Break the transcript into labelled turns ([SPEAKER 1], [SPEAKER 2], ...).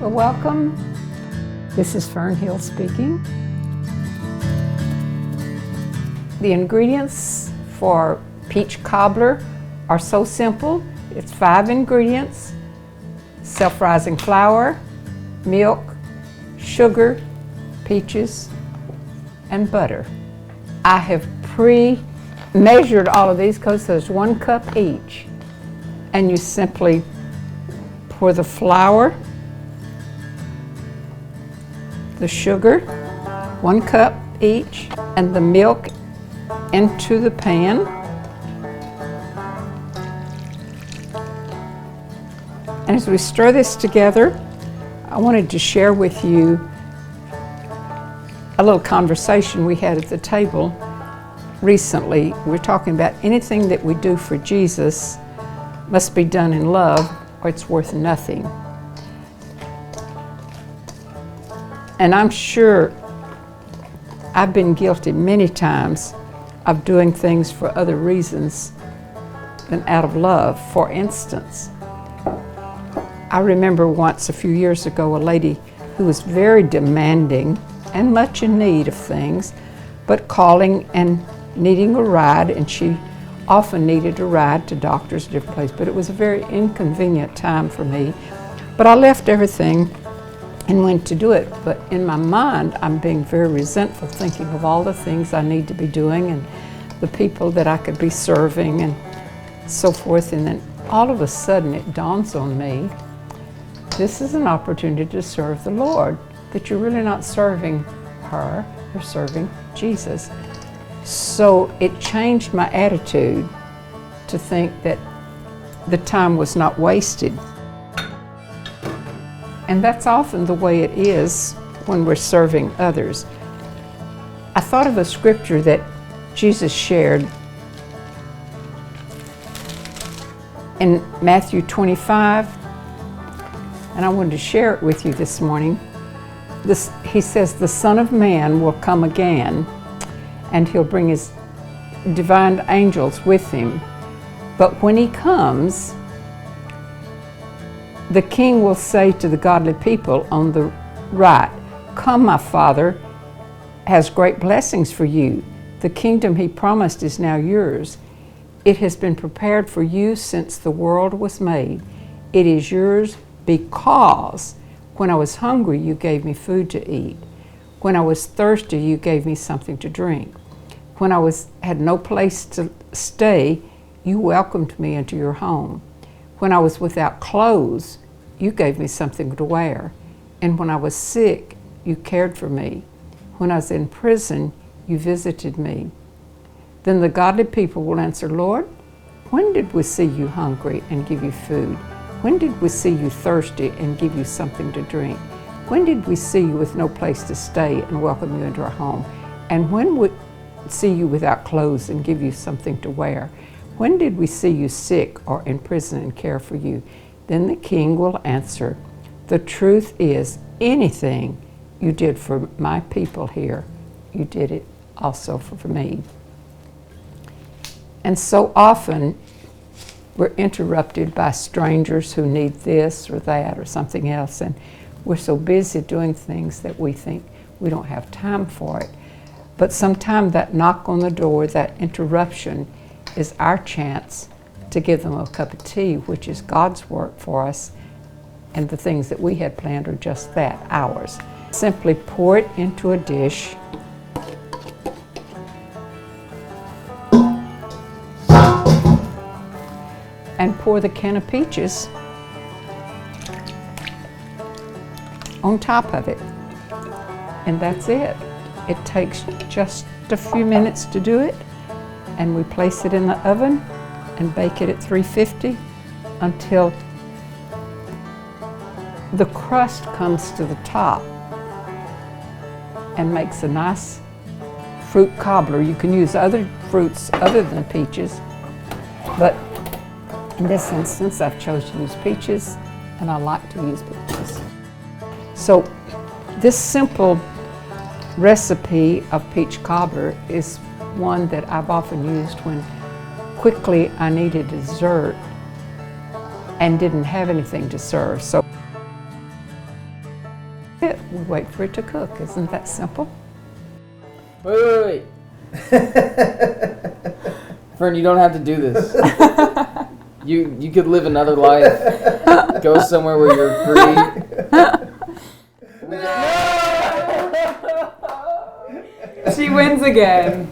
[SPEAKER 1] Well, welcome. This is Fern Hill speaking. The ingredients for Peach Cobbler are so simple. It's 5 ingredients: self-rising flour, milk, sugar, peaches, and butter. I have pre-measured all of these because there's 1 cup each. And you simply pour the flour, the sugar, 1 cup each, and the milk into the pan. And as we stir this together, I wanted to share with you a little conversation we had at the table recently. We're talking about anything that we do for Jesus must be done in love or it's worth nothing. And I'm sure I've been guilty many times of doing things for other reasons than out of love. For instance, I remember once a few years ago a lady who was very demanding and much in need of things, but calling and needing a ride, and she often needed a ride to doctors, different places, but it was a very inconvenient time for me. But I left everything and went to do it. But in my mind, I'm being very resentful, thinking of all the things I need to be doing and the people that I could be serving and so forth. And then all of a sudden it dawns on me, this is an opportunity to serve the Lord, that you're really not serving her, you're serving Jesus. So it changed my attitude to think that the time was not wasted. And that's often the way it is when we're serving others. I thought of a scripture that Jesus shared in Matthew 25, and I wanted to share it with you this morning. He says, "The Son of Man will come again, and he'll bring his divine angels with him. But when he comes, the king will say to the godly people on the right, 'Come, my Father has great blessings for you. The kingdom he promised is now yours. It has been prepared for you since the world was made. It is yours because when I was hungry, you gave me food to eat. When I was thirsty, you gave me something to drink. When I had no place to stay, you welcomed me into your home. When I was without clothes, you gave me something to wear. And when I was sick, you cared for me. When I was in prison, you visited me.' Then the godly people will answer, 'Lord, when did we see you hungry and give you food? When did we see you thirsty and give you something to drink? When did we see you with no place to stay and welcome you into our home? And when we see you without clothes and give you something to wear? When did we see you sick or in prison and care for you?' Then the king will answer, 'The truth is, anything you did for my people here, you did it also for me.'" And so often we're interrupted by strangers who need this or that or something else, and we're so busy doing things that we think we don't have time for it. But sometimes that knock on the door, that interruption, is our chance to give them a cup of tea, which is God's work for us, and the things that we had planned are just that, ours. Simply pour it into a dish. And pour the can of peaches on top of it. And that's it. It takes just a few minutes to do it, and we place it in the oven and bake it at 350 until the crust comes to the top and makes a nice fruit cobbler. You can use other fruits other than peaches, but in this instance I've chosen to use peaches, and I like to use peaches. So this simple recipe of peach cobbler is one that I've often used when quickly I needed dessert and didn't have anything to serve. So it, we wait for it to cook. Isn't that simple?
[SPEAKER 2] Wait. Fern, you don't have to do this. You could live another life. Go somewhere where you're free.
[SPEAKER 3] She wins again.